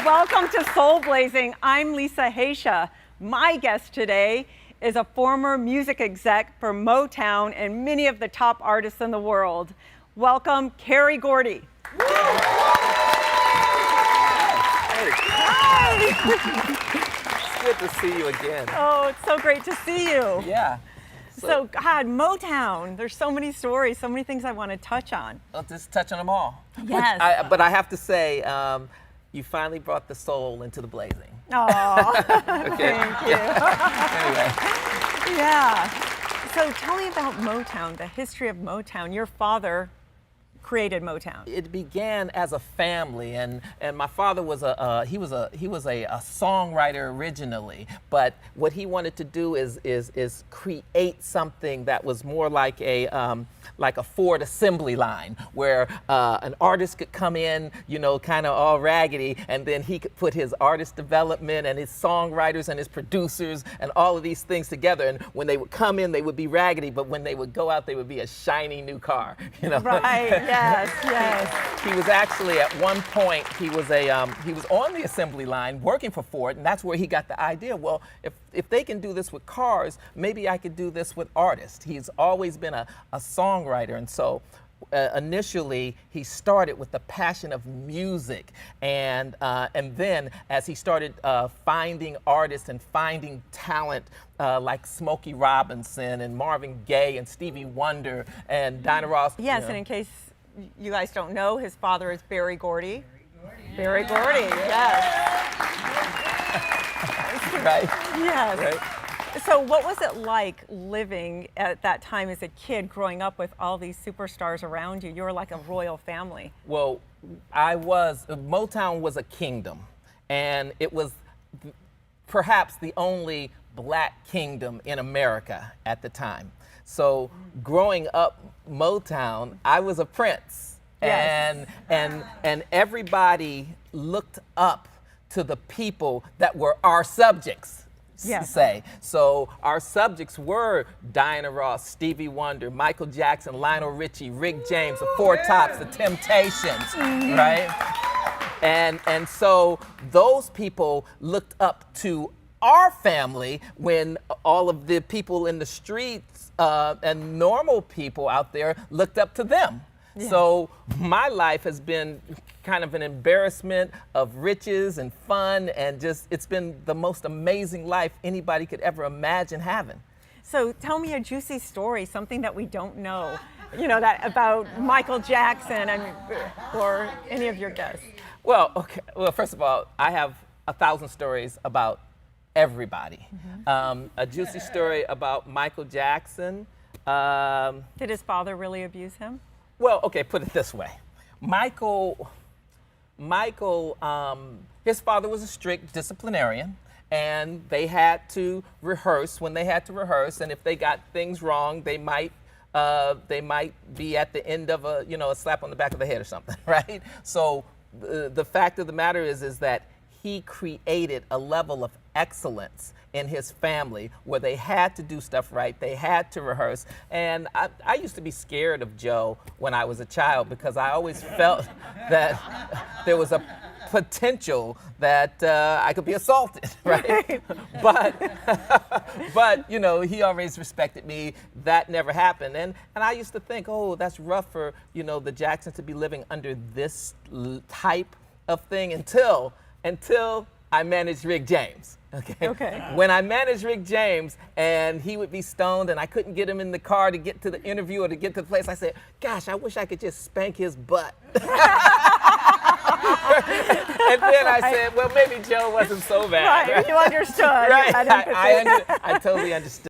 Welcome to Soul Blazing. I'm Lisa Haisha. My guest today is a former music exec for Motown and many of the top artists in the world. Welcome, Kerry Gordy. Hi. It's good to see you again. Oh, it's so great to see you. Yeah. So, God, Motown, there's so many stories, so many things I want to touch on. Well, just touch on them all. Yes. But I have to say, you finally brought the soul into the blazing. Oh, Okay. thank you. Anyway. Yeah. So tell me about Motown, the history of Motown. Your father created Motown. It began as a family, and my father was a songwriter originally, but what he wanted to do is create something that was more like a Ford assembly line, where an artist could come in, you know, kind of all raggedy, and then he could put his artist development and his songwriters and his producers and all of these things together. And when they would come in, they would be raggedy, but when they would go out, they would be a shiny new car, you know. Right. Yes. Yes. He was actually at one point he was on the assembly line working for Ford, and that's where he got the idea. Well, if they can do this with cars, maybe I could do this with artists. He's always been a songwriter, and so initially he started with the passion of music, and then as he started finding artists and finding talent like Smokey Robinson and Marvin Gaye and Stevie Wonder and Dinah Ross. Yes, and in case you guys don't know, his father is Barry Gordy. Barry Gordy, yes. Right. Yes. Right. So what was it like living at that time as a kid, growing up with all these superstars around you? You were like a royal family. Well, Motown was a kingdom, and it was perhaps the only black kingdom in America at the time. So growing up Motown, I was a prince. Yes. And everybody looked up to the people that were our subjects. Yes. Say. So our subjects were Dinah Ross, Stevie Wonder, Michael Jackson, Lionel Richie, Rick James, the Four Tops, the Temptations, right? And so those people looked up to our family when all of the people in the streets and normal people out there looked up to them. Yes. So my life has been kind of an embarrassment of riches and fun, and just it's been the most amazing life anybody could ever imagine having. So tell me a juicy story, something that we don't know, you know, that about Michael Jackson or any of your guests. Well, okay. Well, first of all, I have 1,000 stories about everybody. Mm-hmm. A juicy story about Michael Jackson. Did his father really abuse him? Well, okay, put it this way. Michael, his father was a strict disciplinarian, and they had to rehearse when they had to rehearse, and if they got things wrong, they might be at the end of a slap on the back of the head or something, right? So the fact of the matter is that he created a level of excellence in his family where they had to do stuff right, they had to rehearse. And I used to be scared of Joe when I was a child because I always felt that there was a potential that I could be assaulted, right? but you know, he always respected me. That never happened. And I used to think, oh, that's rough for, you know, the Jacksons to be living under this type of thing until I managed Rick James. Okay. When I managed Rick James and he would be stoned and I couldn't get him in the car to get to the interview or to get to the place, I said, gosh, I wish I could just spank his butt. And then I said, well, maybe Joe wasn't so bad. Right, you understood. Right, I totally understood.